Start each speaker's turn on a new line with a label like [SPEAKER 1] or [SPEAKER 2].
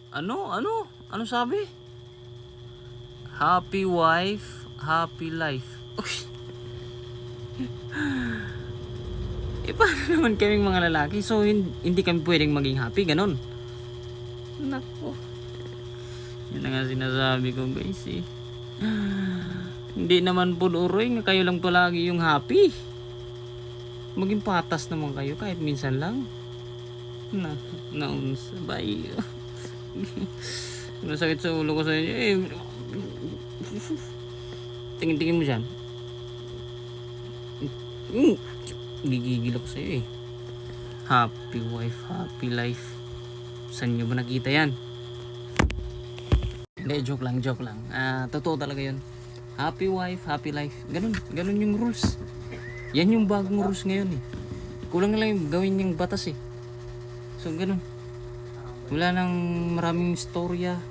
[SPEAKER 1] Ano? Ano? Ano sabi? Happy wife, happy life. Uy, paano naman kaming mga lalaki? So, hindi kami pwedeng maging happy, ganun. Nako. Yun na nga sinasabi ko, guys, eh. Hindi naman po uroy nga kayo lang palagi yung happy. Maging patas naman kayo kahit minsan lang. Na, naunsa ba iyo? Masakit sa ulo ko sa inyo. Eh, tingin-tingin mo dyan. Gigigil ako sa iyo eh. Happy wife, happy life. Saan nyo ba nakita yan? Hindi, joke lang, joke lang. Totoo talaga yun. Happy wife, happy life. Ganun, ganun yung rules. Yan yung bagong rules ngayon eh. Kulang na lang yung gawin yung batas eh. So ganun. Wala nang maraming storya.